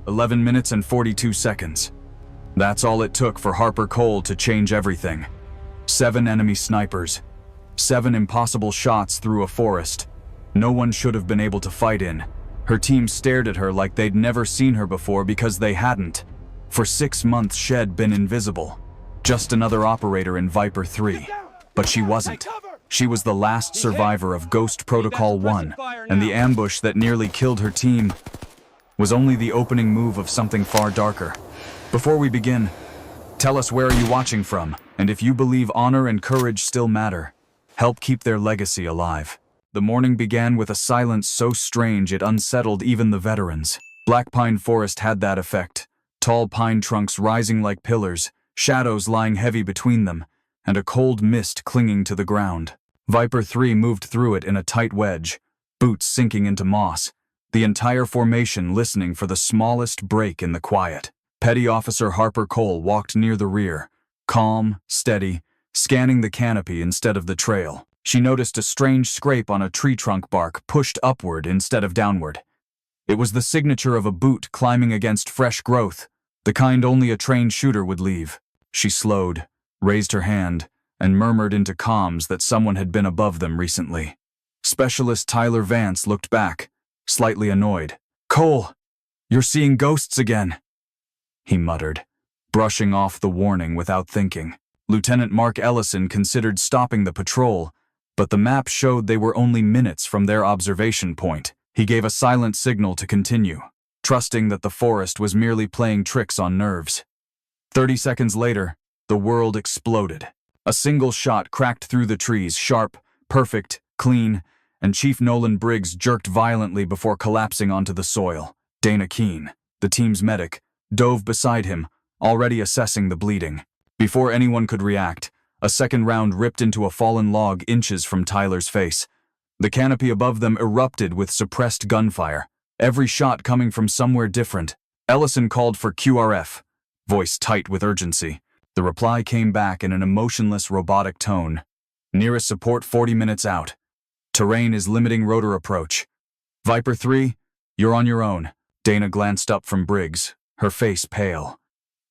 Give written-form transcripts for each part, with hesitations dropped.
11 minutes and 42 seconds. That's all it took for Harper Cole to change everything. 7 enemy snipers. 7 impossible shots through a forest no one should have been able to fight in. Her team stared at her like they'd never seen her before because they hadn't. For 6 months she'd been invisible. Just another operator in Viper 3. But she wasn't. She was the last survivor of Ghost Protocol 1, and the ambush that nearly killed her team was only the opening move of something far darker. Before we begin, tell us where are you watching from, and if you believe honor and courage still matter, help keep their legacy alive. The morning began with a silence so strange it unsettled even the veterans. Black Pine Forest had that effect. Tall pine trunks rising like pillars, shadows lying heavy between them, and a cold mist clinging to the ground. Viper 3 moved through it in a tight wedge, boots sinking into moss, the entire formation listening for the smallest break in the quiet. Petty Officer Harper Cole walked near the rear, calm, steady, scanning the canopy instead of the trail. She noticed a strange scrape on a tree trunk bark pushed upward instead of downward. It was the signature of a boot climbing against fresh growth, the kind only a trained shooter would leave. She slowed, raised her hand, and murmured into comms that someone had been above them recently. Specialist Tyler Vance looked back, slightly annoyed. "Cole, you're seeing ghosts again," he muttered, brushing off the warning without thinking. Lieutenant Mark Ellison considered stopping the patrol, but the map showed they were only minutes from their observation point. He gave a silent signal to continue, trusting that the forest was merely playing tricks on nerves. 30 seconds later, the world exploded. A single shot cracked through the trees, sharp, perfect, clean, and Chief Nolan Briggs jerked violently before collapsing onto the soil. Dana Keene, the team's medic, dove beside him, already assessing the bleeding. Before anyone could react, a second round ripped into a fallen log inches from Tyler's face. The canopy above them erupted with suppressed gunfire, every shot coming from somewhere different. Ellison called for QRF, voice tight with urgency. The reply came back in an emotionless, robotic tone. Nearest support 40 minutes out. Terrain is limiting rotor approach. Viper 3, you're on your own. Dana glanced up from Briggs, her face pale.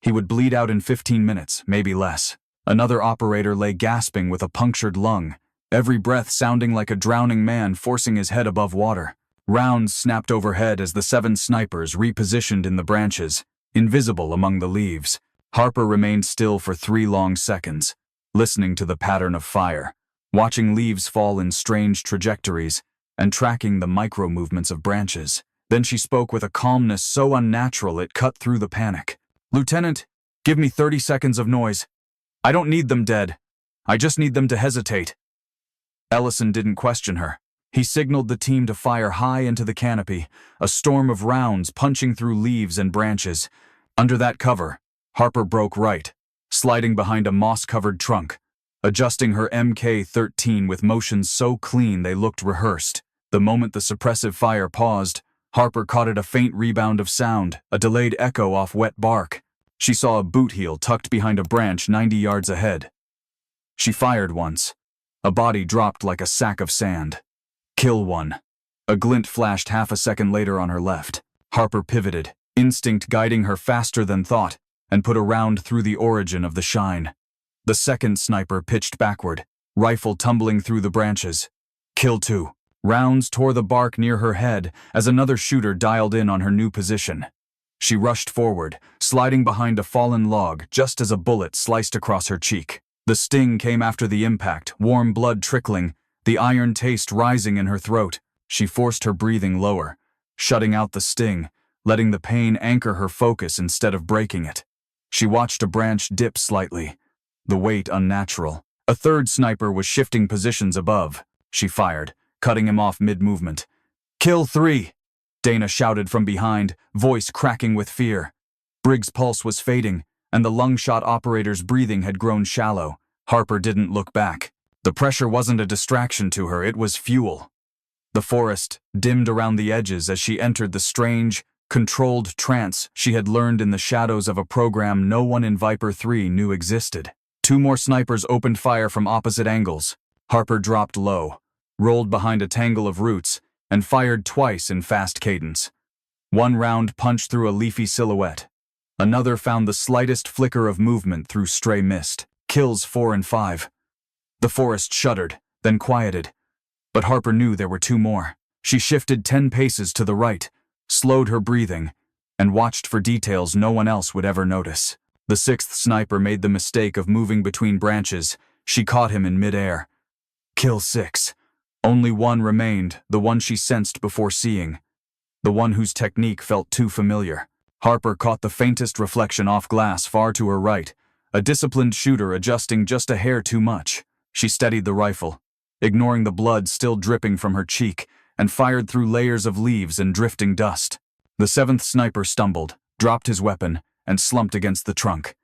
He would bleed out in 15 minutes, maybe less. Another operator lay gasping with a punctured lung, every breath sounding like a drowning man forcing his head above water. Rounds snapped overhead as the 7 snipers repositioned in the branches, invisible among the leaves. Harper remained still for 3 long seconds, listening to the pattern of fire, watching leaves fall in strange trajectories, and tracking the micro-movements of branches. Then she spoke with a calmness so unnatural it cut through the panic. "Lieutenant, give me 30 seconds of noise. I don't need them dead. I just need them to hesitate." Ellison didn't question her. He signaled the team to fire high into the canopy, a storm of rounds punching through leaves and branches. Under that cover, Harper broke right, sliding behind a moss-covered trunk, adjusting her MK-13 with motions so clean they looked rehearsed. The moment the suppressive fire paused, Harper caught a faint rebound of sound, a delayed echo off wet bark. She saw a boot heel tucked behind a branch 90 yards ahead. She fired once. A body dropped like a sack of sand. Kill one. A glint flashed half a second later on her left. Harper pivoted, instinct guiding her faster than thought, and put a round through the origin of the shine. The second sniper pitched backward, rifle tumbling through the branches. Kill 2. Rounds tore the bark near her head as another shooter dialed in on her new position. She rushed forward, sliding behind a fallen log just as a bullet sliced across her cheek. The sting came after the impact, warm blood trickling, the iron taste rising in her throat. She forced her breathing lower, shutting out the sting, letting the pain anchor her focus instead of breaking it. She watched a branch dip slightly, the weight unnatural. A third sniper was shifting positions above. She fired, cutting him off mid-movement. "Kill 3!" Dana shouted from behind, voice cracking with fear. Briggs' pulse was fading, and the lung-shot operator's breathing had grown shallow. Harper didn't look back. The pressure wasn't a distraction to her, it was fuel. The forest dimmed around the edges as she entered the strange, controlled trance she had learned in the shadows of a program no one in Viper 3 knew existed. 2 more snipers opened fire from opposite angles. Harper dropped low, rolled behind a tangle of roots, and fired twice in fast cadence. One round punched through a leafy silhouette. Another found the slightest flicker of movement through stray mist. Kills 4 and 5. The forest shuddered, then quieted. But Harper knew there were 2 more. She shifted 10 paces to the right, slowed her breathing, and watched for details no one else would ever notice. The 6th sniper made the mistake of moving between branches. She caught him in midair. Kill 6. Only one remained, the one she sensed before seeing. The one whose technique felt too familiar. Harper caught the faintest reflection off glass far to her right, a disciplined shooter adjusting just a hair too much. She steadied the rifle, ignoring the blood still dripping from her cheek, and fired through layers of leaves and drifting dust. The 7th sniper stumbled, dropped his weapon, and slumped against the trunk.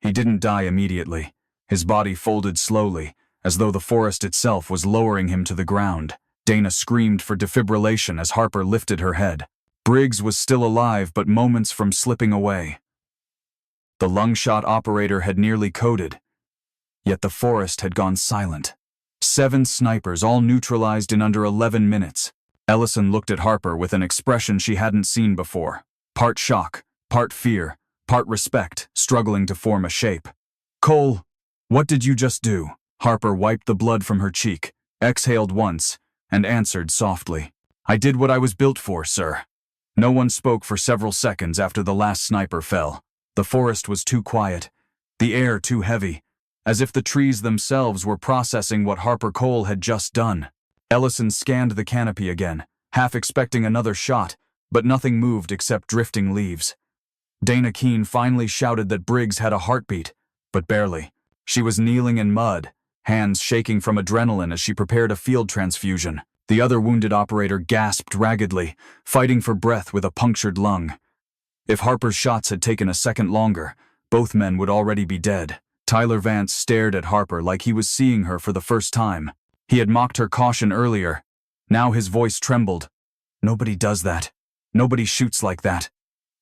He didn't die immediately. His body folded slowly, as though the forest itself was lowering him to the ground. Dana screamed for defibrillation as Harper lifted her head. Briggs was still alive but moments from slipping away. The lung-shot operator had nearly coded, yet the forest had gone silent. 7 snipers, all neutralized in under 11 minutes. Ellison looked at Harper with an expression she hadn't seen before. Part shock, part fear, part respect, struggling to form a shape. "Cole, what did you just do?" Harper wiped the blood from her cheek, exhaled once, and answered softly. "I did what I was built for, sir." No one spoke for several seconds after the last sniper fell. The forest was too quiet, the air too heavy, as if the trees themselves were processing what Harper Cole had just done. Ellison scanned the canopy again, half expecting another shot, but nothing moved except drifting leaves. Dana Keene finally shouted that Briggs had a heartbeat, but barely. She was kneeling in mud, hands shaking from adrenaline as she prepared a field transfusion. The other wounded operator gasped raggedly, fighting for breath with a punctured lung. If Harper's shots had taken a second longer, both men would already be dead. Tyler Vance stared at Harper like he was seeing her for the first time. He had mocked her caution earlier. Now his voice trembled. "Nobody does that. Nobody shoots like that."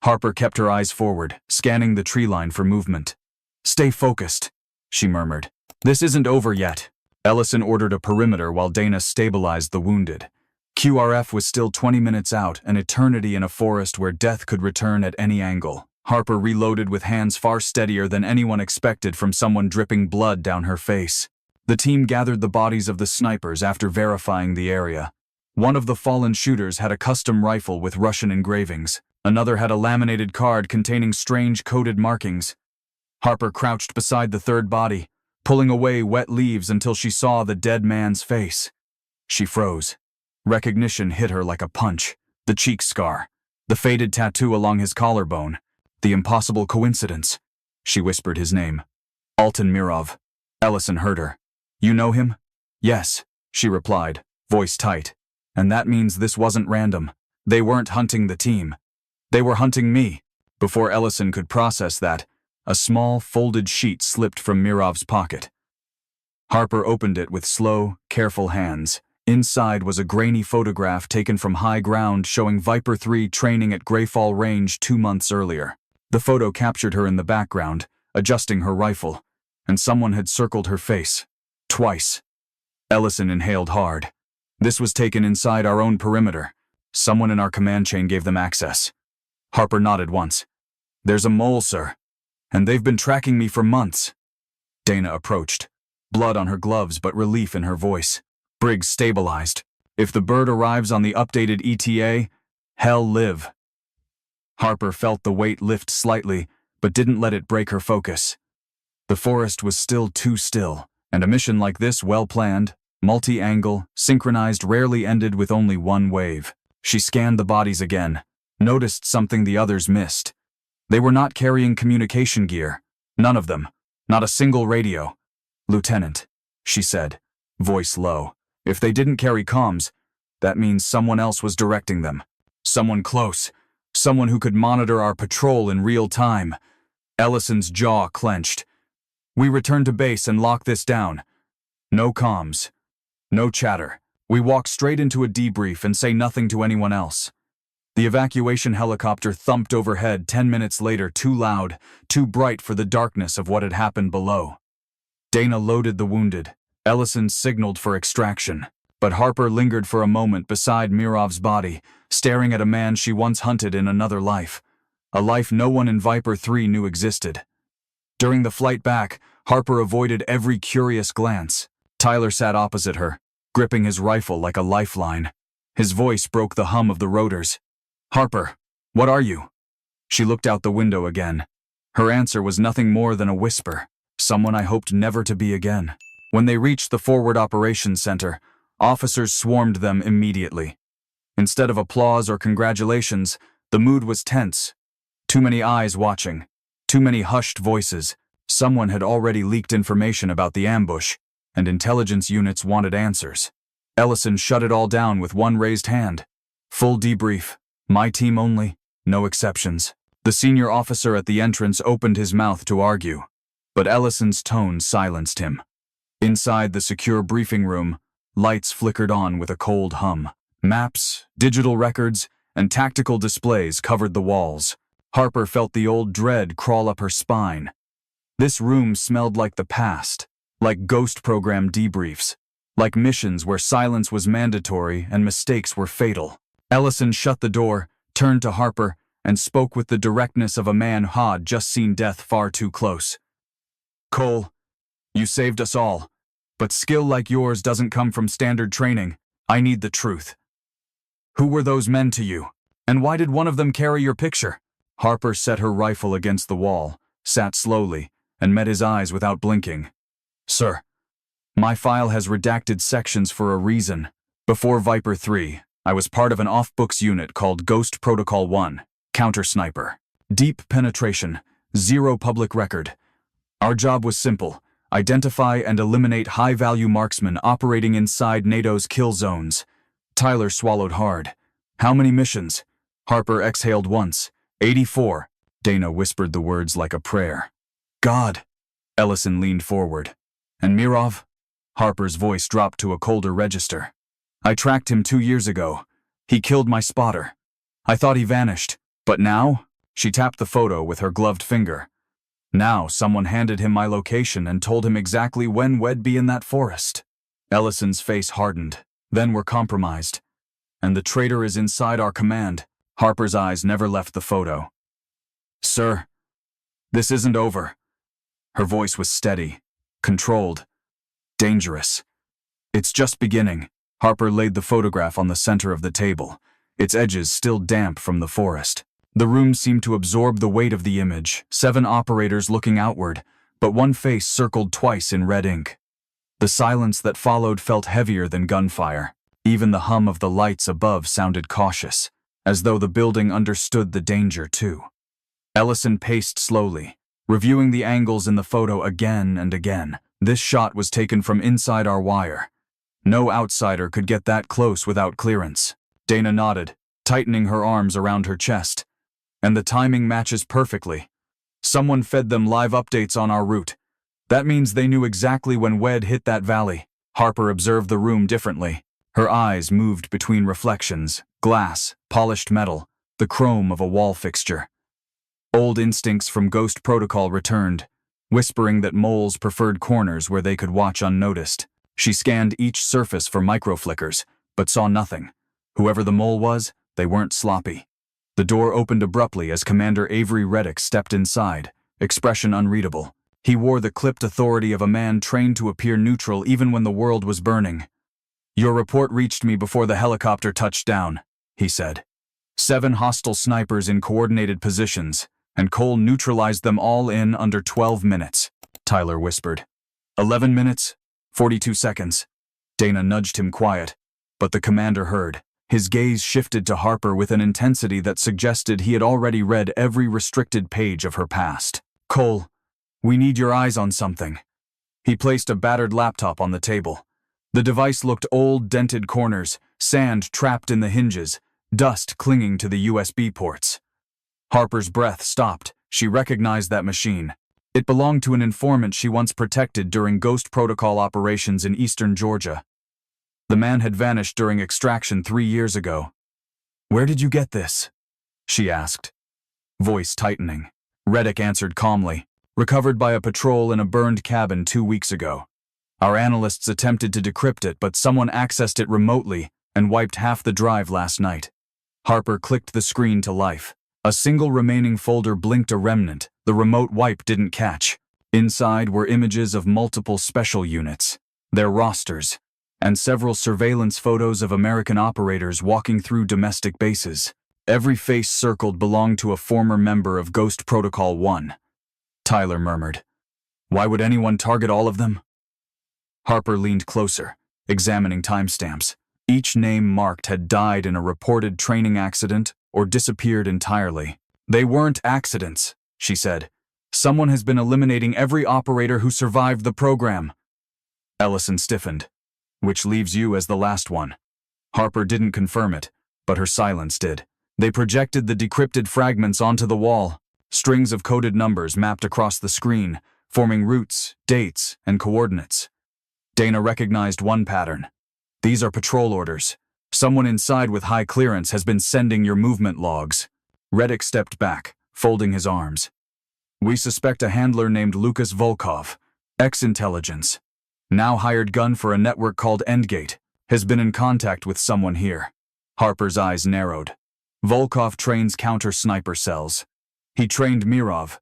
Harper kept her eyes forward, scanning the tree line for movement. "Stay focused," she murmured. "This isn't over yet." Ellison ordered a perimeter while Dana stabilized the wounded. QRF was still 20 minutes out, an eternity in a forest where death could return at any angle. Harper reloaded with hands far steadier than anyone expected from someone dripping blood down her face. The team gathered the bodies of the snipers after verifying the area. One of the fallen shooters had a custom rifle with Russian engravings. Another had a laminated card containing strange coded markings. Harper crouched beside the 3rd body, pulling away wet leaves until she saw the dead man's face. She froze. Recognition hit her like a punch. The cheek scar, the faded tattoo along his collarbone, the impossible coincidence. She whispered his name. Alton Mirov. Ellison heard her. "You know him?" "Yes," she replied, voice tight. "And that means this wasn't random. They weren't hunting the team. They were hunting me." Before Ellison could process that, a small, folded sheet slipped from Mirov's pocket. Harper opened it with slow, careful hands. Inside was a grainy photograph taken from high ground showing Viper 3 training at Greyfall Range 2 months earlier. The photo captured her in the background, adjusting her rifle, and someone had circled her face. Twice. Ellison inhaled hard. This was taken inside our own perimeter. Someone in our command chain gave them access. Harper nodded once. "There's a mole, sir. And they've been tracking me for months." Dana approached, blood on her gloves but relief in her voice. Briggs stabilized. "If the bird arrives on the updated ETA, hell live." Harper felt the weight lift slightly, but didn't let it break her focus. The forest was still too still, and a mission like this, well-planned, multi-angle, synchronized, rarely ended with only one wave. She scanned the bodies again, noticed something the others missed. They were not carrying communication gear. None of them. Not a single radio. "Lieutenant," she said, voice low. "If they didn't carry comms, that means someone else was directing them. Someone close. Someone who could monitor our patrol in real time." Ellison's jaw clenched. "We return to base and lock this down. No comms. No chatter. We walk straight into a debrief and say nothing to anyone else." The evacuation helicopter thumped overhead 10 minutes later, too loud, too bright for the darkness of what had happened below. Dana loaded the wounded. Ellison signaled for extraction, but Harper lingered for a moment beside Mirov's body, staring at a man she once hunted in another life, a life no one in Viper 3 knew existed. During the flight back, Harper avoided every curious glance. Tyler sat opposite her, gripping his rifle like a lifeline. His voice broke the hum of the rotors. "Harper, what are you?" She looked out the window again. Her answer was nothing more than a whisper, someone I hoped never to be again. When they reached the Forward Operations Center, officers swarmed them immediately. Instead of applause or congratulations, the mood was tense. Too many eyes watching, too many hushed voices. Someone had already leaked information about the ambush, and intelligence units wanted answers. Ellison shut it all down with one raised hand. "Full debrief. My team only. No exceptions." The senior officer at the entrance opened his mouth to argue, but Ellison's tone silenced him. Inside the secure briefing room, lights flickered on with a cold hum. Maps, digital records, and tactical displays covered the walls. Harper felt the old dread crawl up her spine. This room smelled like the past, like ghost program debriefs, like missions where silence was mandatory and mistakes were fatal. Ellison shut the door, turned to Harper, and spoke with the directness of a man who'd just seen death far too close. "Cole, you saved us all, but skill like yours doesn't come from standard training. I need the truth. Who were those men to you? And why did one of them carry your picture?" Harper set her rifle against the wall, sat slowly, and met his eyes without blinking. "Sir, my file has redacted sections for a reason. Before Viper 3, I was part of an off-books unit called Ghost Protocol 1, Counter-Sniper. Deep penetration, zero public record. Our job was simple: identify and eliminate high-value marksmen operating inside NATO's kill zones." Tyler swallowed hard. "How many missions?" Harper exhaled once. 84. Dana whispered the words like a prayer. "God." Ellison leaned forward. "And Mirov?" Harper's voice dropped to a colder register. "I tracked him 2 years ago. He killed my spotter. I thought he vanished. But now?" She tapped the photo with her gloved finger. "Now someone handed him my location and told him exactly when we'd be in that forest." Ellison's face hardened. "Then we're compromised. And the traitor is inside our command." Harper's eyes never left the photo. "Sir, this isn't over." Her voice was steady, controlled, dangerous. "It's just beginning." Harper laid the photograph on the center of the table, its edges still damp from the forest. The room seemed to absorb the weight of the image, 7 operators looking outward, but one face circled twice in red ink. The silence that followed felt heavier than gunfire. Even the hum of the lights above sounded cautious, as though the building understood the danger too. Ellison paced slowly, reviewing the angles in the photo again and again. This shot was taken from inside our wire. No outsider could get that close without clearance. Dana nodded, tightening her arms around her chest. "And the timing matches perfectly. Someone fed them live updates on our route. That means they knew exactly when we'd hit that valley." Harper observed the room differently. Her eyes moved between reflections, glass, polished metal, the chrome of a wall fixture. Old instincts from Ghost Protocol returned, whispering that moles preferred corners where they could watch unnoticed. She scanned each surface for microflickers, but saw nothing. Whoever the mole was, they weren't sloppy. The door opened abruptly as Commander Avery Reddick stepped inside, expression unreadable. He wore the clipped authority of a man trained to appear neutral even when the world was burning. "Your report reached me before the helicopter touched down," he said. 7 hostile snipers in coordinated positions, and Cole neutralized them all in under 12 minutes, Tyler whispered. 11 minutes, 42 seconds. Dana nudged him quiet, but the commander heard. His gaze shifted to Harper with an intensity that suggested he had already read every restricted page of her past. "Cole, we need your eyes on something." He placed a battered laptop on the table. The device looked old, dented corners, sand trapped in the hinges, dust clinging to the USB ports. Harper's breath stopped. She recognized that machine. It belonged to an informant she once protected during Ghost Protocol operations in eastern Georgia. The man had vanished during extraction 3 years ago. "Where did you get this?" she asked, voice tightening. Reddick answered calmly. "Recovered by a patrol in a burned cabin 2 weeks ago. Our analysts attempted to decrypt it, but someone accessed it remotely and wiped half the drive last night." Harper clicked the screen to life. A single remaining folder blinked a remnant the remote wipe didn't catch. Inside were images of multiple special units, their rosters, and several surveillance photos of American operators walking through domestic bases. Every face circled belonged to a former member of Ghost Protocol 1. Tyler murmured, "Why would anyone target all of them?" Harper leaned closer, examining timestamps. Each name marked had died in a reported training accident or disappeared entirely. "They weren't accidents," she said. "Someone has been eliminating every operator who survived the program." Ellison stiffened. "Which leaves you as the last one." Harper didn't confirm it, but her silence did. They projected the decrypted fragments onto the wall. Strings of coded numbers mapped across the screen, forming routes, dates, and coordinates. Dana recognized one pattern. "These are patrol orders. Someone inside with high clearance has been sending your movement logs." Reddick stepped back, folding his arms. "We suspect a handler named Lucas Volkov, ex-intelligence, now hired gun for a network called Endgate, has been in contact with someone here." Harper's eyes narrowed. "Volkov trains counter-sniper cells. He trained Mirov.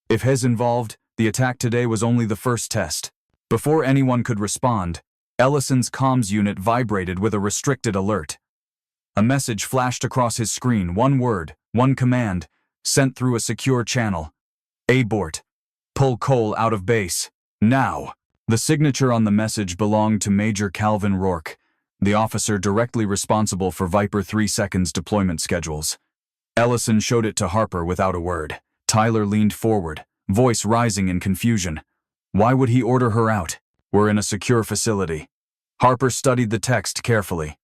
If Hez involved, the attack today was only the first test." Before anyone could respond, Ellison's comms unit vibrated with a restricted alert. A message flashed across his screen, one word, one command, sent through a secure channel. "Abort. Pull Cole out of base. Now." The signature on the message belonged to Major Calvin Rourke, the officer directly responsible for Viper 3 seconds deployment schedules. Ellison showed it to Harper without a word. Tyler leaned forward, voice rising in confusion. Why would he order her out? We're in a secure facility. Harper studied the text carefully.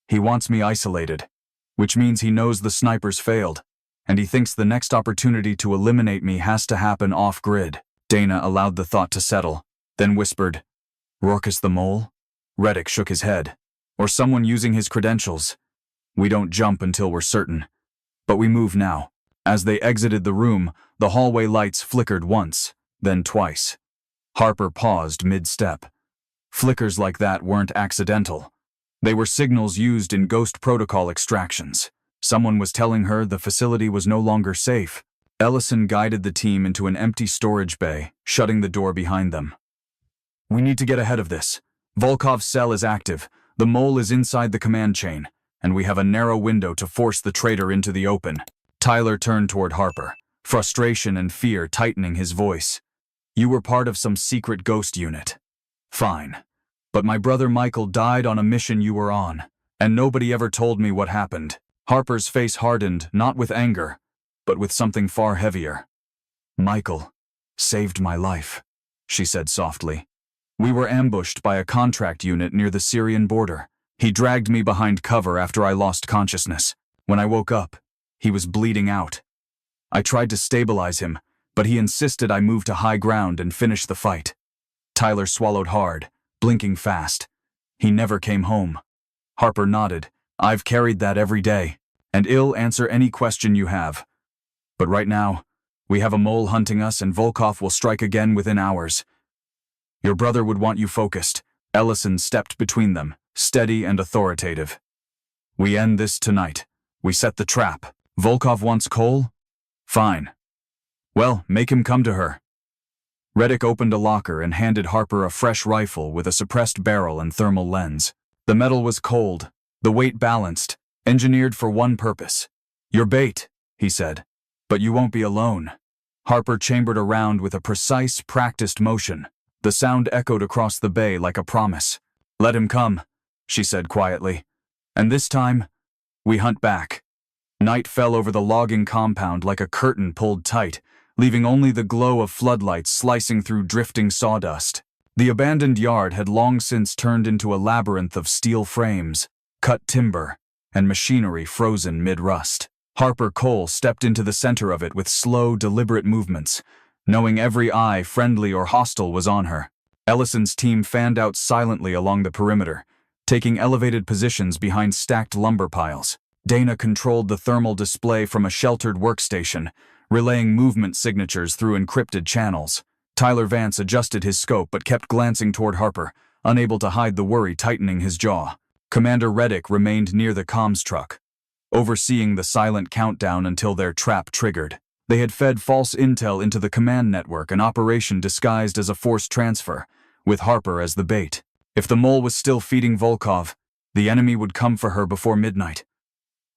"He wants me isolated, which means he knows the snipers failed, and he thinks the next opportunity to eliminate me has to happen off-grid." Dana allowed the thought to settle, then whispered, "Rourke the mole?" Reddick shook his head. "Or someone using his credentials. We don't jump until we're certain. But we move now." As they exited the room, the hallway lights flickered once, then twice. Harper paused mid-step. Flickers like that weren't accidental. They were signals used in Ghost Protocol extractions. Someone was telling her the facility was no longer safe. Ellison guided the team into an empty storage bay, shutting the door behind them. "We need to get ahead of this. Volkov's cell is active, the mole is inside the command chain, and we have a narrow window to force the traitor into the open." Tyler turned toward Harper, frustration and fear tightening his voice. "You were part of some secret ghost unit. Fine. But my brother Michael died on a mission you were on, and nobody ever told me what happened." Harper's face hardened, not with anger, but with something far heavier. "Michael saved my life," she said softly. "We were ambushed by a contract unit near the Syrian border. He dragged me behind cover after I lost consciousness. When I woke up, he was bleeding out. I tried to stabilize him, but he insisted I move to high ground and finish the fight." Tyler swallowed hard, blinking fast. "He never came home." Harper nodded. "I've carried that every day, and I'll answer any question you have. But right now, we have a mole hunting us and Volkov will strike again within hours. Your brother would want you focused." Ellison stepped between them, steady and authoritative. "We end this tonight. We set the trap. Volkov wants Cole? Fine. Well, make him come to her." Reddick opened a locker and handed Harper a fresh rifle with a suppressed barrel and thermal lens. The metal was cold, the weight balanced, engineered for one purpose. "Your bait," he said, "but you won't be alone." Harper chambered a round with a precise, practiced motion. The sound echoed across the bay like a promise. "Let him come," she said quietly. "And this time, we hunt back." Night fell over the logging compound like a curtain pulled tight, leaving only the glow of floodlights slicing through drifting sawdust. The abandoned yard had long since turned into a labyrinth of steel frames, cut timber, and machinery frozen mid-rust. Harper Cole stepped into the center of it with slow, deliberate movements, knowing every eye, friendly or hostile, was on her. Ellison's team fanned out silently along the perimeter, taking elevated positions behind stacked lumber piles. Dana controlled the thermal display from a sheltered workstation, relaying movement signatures through encrypted channels. Tyler Vance adjusted his scope but kept glancing toward Harper, unable to hide the worry tightening his jaw. Commander Reddick remained near the comms truck. overseeing the silent countdown until their trap triggered. They had fed false intel into the command network, an operation disguised as a forced transfer, with Harper as the bait. If the mole was still feeding Volkov, the enemy would come for her before midnight.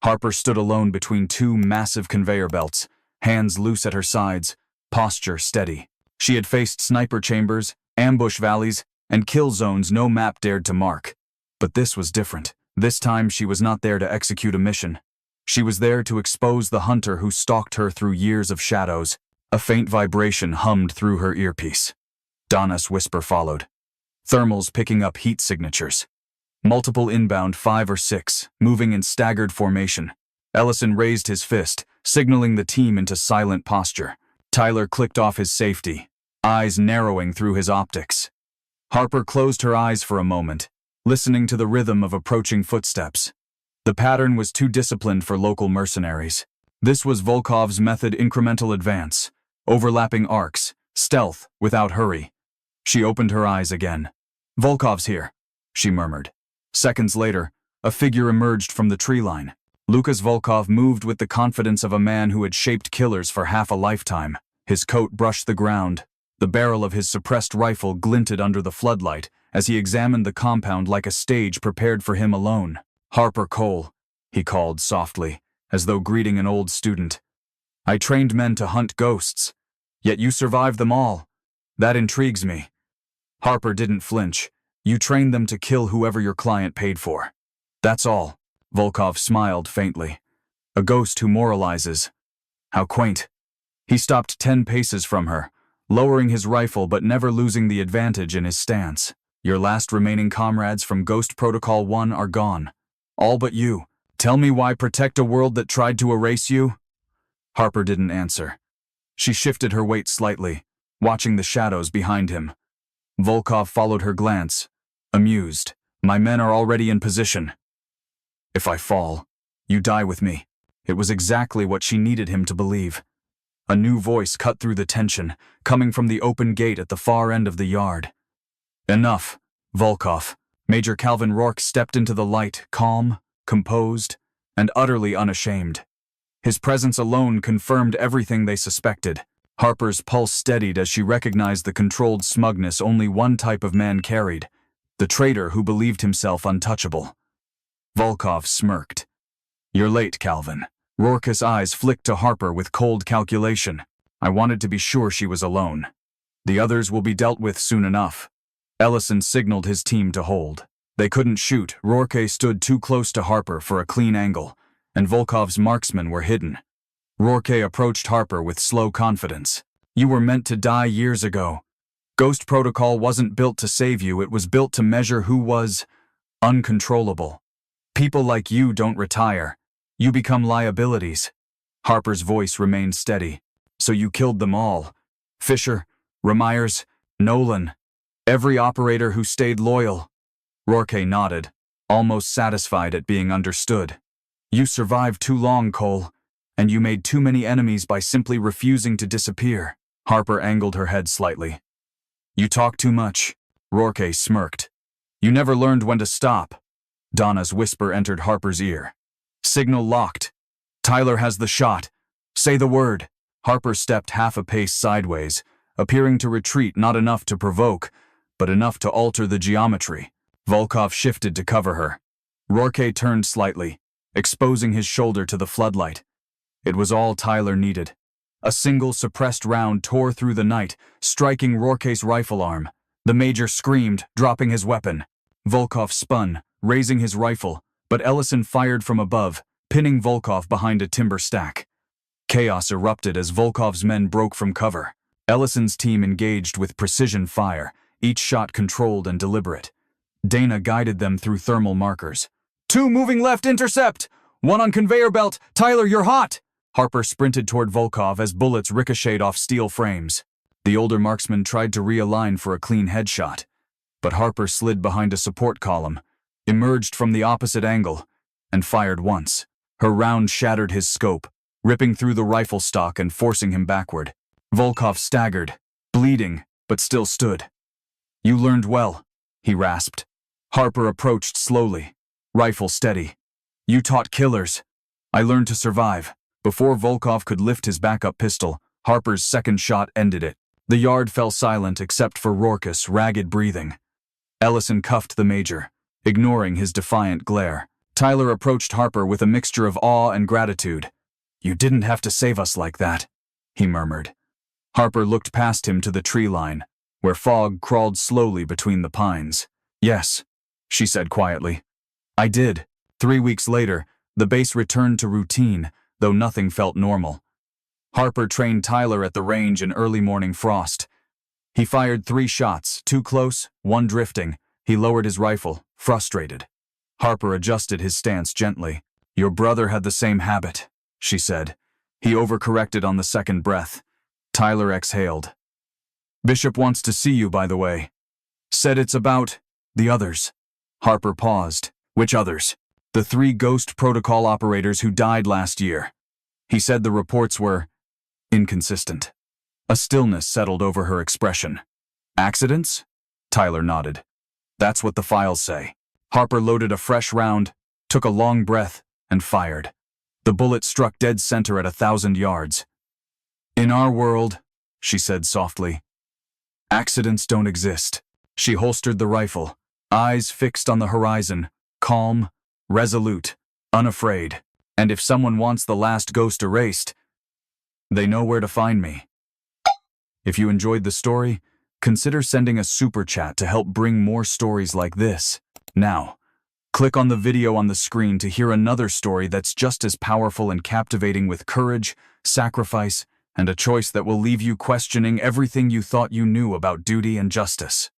Harper stood alone between two massive conveyor belts, hands loose at her sides, posture steady. She had faced sniper chambers, ambush valleys, and kill zones no map dared to mark. But this was different. This time she was not there to execute a mission. She was there to expose the hunter who stalked her through years of shadows. A faint vibration hummed through her earpiece. Donna's whisper followed. Thermals picking up heat signatures. Multiple inbound 5 or 6, moving in staggered formation. Ellison raised his fist, signaling the team into silent posture. Tyler clicked off his safety, eyes narrowing through his optics. Harper closed her eyes for a moment, listening to the rhythm of approaching footsteps. The pattern was too disciplined for local mercenaries. This was Volkov's method: incremental advance, overlapping arcs, stealth without hurry. She opened her eyes again. "Volkov's here," she murmured. Seconds later, a figure emerged from the tree line. Lucas Volkov moved with the confidence of a man who had shaped killers for half a lifetime. His coat brushed the ground. The barrel of his suppressed rifle glinted under the floodlight as he examined the compound like a stage prepared for him alone. "Harper Cole," he called softly, as though greeting an old student. "I trained men to hunt ghosts, yet you survived them all. That intrigues me." Harper didn't flinch. "You trained them to kill whoever your client paid for. That's all." Volkov smiled faintly. "A ghost who moralizes. How quaint." He stopped 10 paces from her, lowering his rifle but never losing the advantage in his stance. "Your last remaining comrades from Ghost Protocol 1 are gone. All but you. Tell me why protect a world that tried to erase you?" Harper didn't answer. She shifted her weight slightly, watching the shadows behind him. Volkov followed her glance, amused. "My men are already in position. If I fall, you die with me." It was exactly what she needed him to believe. A new voice cut through the tension, coming from the open gate at the far end of the yard. "Enough, Volkov." Major Calvin Rourke stepped into the light, calm, composed, and utterly unashamed. His presence alone confirmed everything they suspected. Harper's pulse steadied as she recognized the controlled smugness only one type of man carried, the traitor who believed himself untouchable. Volkov smirked. "You're late, Calvin." Rourke's eyes flicked to Harper with cold calculation. "I wanted to be sure she was alone. The others will be dealt with soon enough." Ellison signaled his team to hold. They couldn't shoot. Rourke stood too close to Harper for a clean angle, and Volkov's marksmen were hidden. Rourke approached Harper with slow confidence. "You were meant to die years ago. Ghost Protocol wasn't built to save you, it was built to measure who was uncontrollable. People like you don't retire. You become liabilities." Harper's voice remained steady. "So you killed them all. Fisher, Remyers, Nolan. Every operator who stayed loyal." Rourke nodded, almost satisfied at being understood. "You survived too long, Cole, and you made too many enemies by simply refusing to disappear." Harper angled her head slightly. "You talk too much." Rourke smirked. "You never learned when to stop." Donna's whisper entered Harper's ear. "Signal locked. Tyler has the shot. Say the word." Harper stepped half a pace sideways, appearing to retreat, not enough to provoke, but enough to alter the geometry. Volkov shifted to cover her. Rourke turned slightly, exposing his shoulder to the floodlight. It was all Tyler needed. A single suppressed round tore through the night, striking Rourke's rifle arm. The major screamed, dropping his weapon. Volkov spun, raising his rifle, but Ellison fired from above, pinning Volkov behind a timber stack. Chaos erupted as Volkov's men broke from cover. Ellison's team engaged with precision fire, each shot controlled and deliberate. Dana guided them through thermal markers. "2 moving left, intercept! 1 on conveyor belt! Tyler, you're hot!" Harper sprinted toward Volkov as bullets ricocheted off steel frames. The older marksman tried to realign for a clean headshot, but Harper slid behind a support column, emerged from the opposite angle, and fired once. Her round shattered his scope, ripping through the rifle stock and forcing him backward. Volkov staggered, bleeding, but still stood. "You learned well," he rasped. Harper approached slowly, rifle steady. "You taught killers. I learned to survive. Before Volkov could lift his backup pistol, Harper's second shot ended it. The yard fell silent except for raucous, ragged breathing. Ellison cuffed the major, ignoring his defiant glare. Tyler approached Harper with a mixture of awe and gratitude. "You didn't have to save us like that," he murmured. Harper looked past him to the tree line, where fog crawled slowly between the pines. "Yes," she said quietly. "I did." 3 weeks later, the base returned to routine, though nothing felt normal. Harper trained Tyler at the range in early morning frost. He fired 3 shots, 2 close, 1 drifting. He lowered his rifle, frustrated. Harper adjusted his stance gently. "Your brother had the same habit," she said. He overcorrected on the second breath. Tyler exhaled. "Bishop wants to see you, by the way. Said it's about the others." Harper paused. "Which others?" "The 3 Ghost Protocol operators who died last year." He said the reports were inconsistent. A stillness settled over her expression. "Accidents?" Tyler nodded. "That's what the files say." Harper loaded a fresh round, took a long breath, and fired. The bullet struck dead center at 1,000 yards. "In our world," she said softly, "accidents don't exist." She holstered the rifle, eyes fixed on the horizon, calm, resolute, unafraid. "And if someone wants the last ghost erased, they know where to find me." If you enjoyed the story, consider sending a super chat to help bring more stories like this. Now, click on the video on the screen to hear another story that's just as powerful and captivating, with courage, sacrifice, and a choice that will leave you questioning everything you thought you knew about duty and justice.